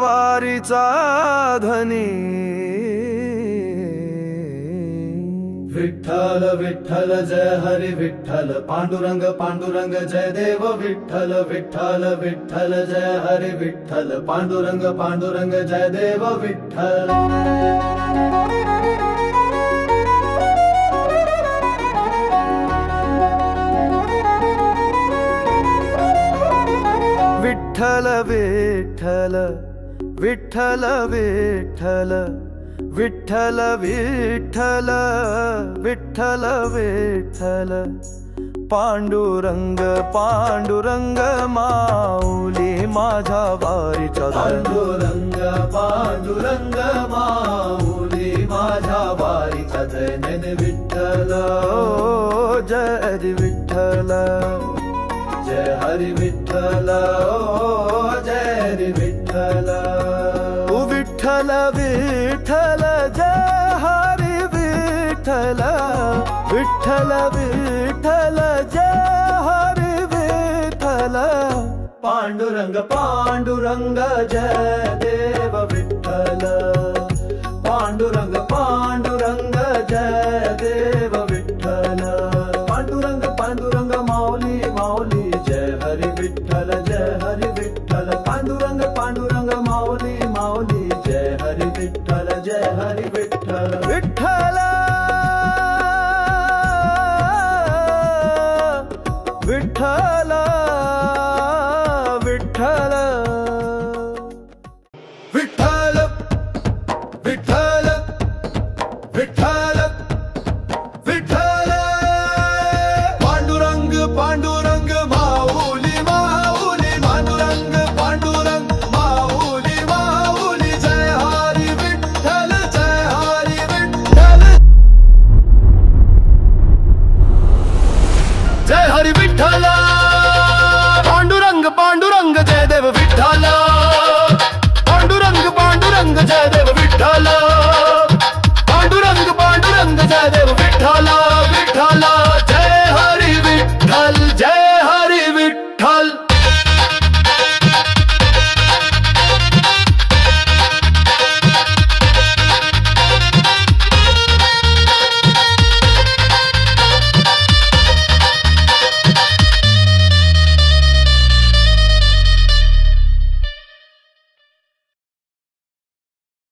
वारीचा धनी। विठ्ठल विठ्ठल जय हरी विठ्ठल, पांडुरंग पांडुरंग जय देव विठ्ठल। विठ्ठल विठ्ठल जय हरी विठ्ठल, पांडुरंग पांडुरंग जय देव विठ्ठल। विठ्ठल विठ्ठल विठ्ठल विठ्ठल विठ्ठल विठ्ठल विठ्ठल विठ्ठल, पांडुरंग पांडुरंग माऊली माझ्या वारीचा धनी। पांडुरंग पांडुरंग माऊली माझ्या वारीचा धनी। विठ्ठल ओ जय विठ्ठल, जय हरी विठ्ठल, ओ जय हरी विठ्ठल। विठ्ठल विठ्ठल जय हरी विठ्ठल, विठ्ठल विठ्ठल जय हरी विठ्ठल। पांडुरंग पांडुरंग जय देव विठ्ठल, पांडुरंग पांडुरंग जय देव विठ्ठल। पांडुरंग पांडुरंग माऊली माऊली जय हरी विठ्ठल, जय हरी विठ्ठल। पांडुरंग पांडुरंग माऊली माऊली जय हरी विठ्ठल, जय हरी विठ्ठल। विठ्ठल विठ्ठल विठ्ठल विठ्ठल विठ्ठल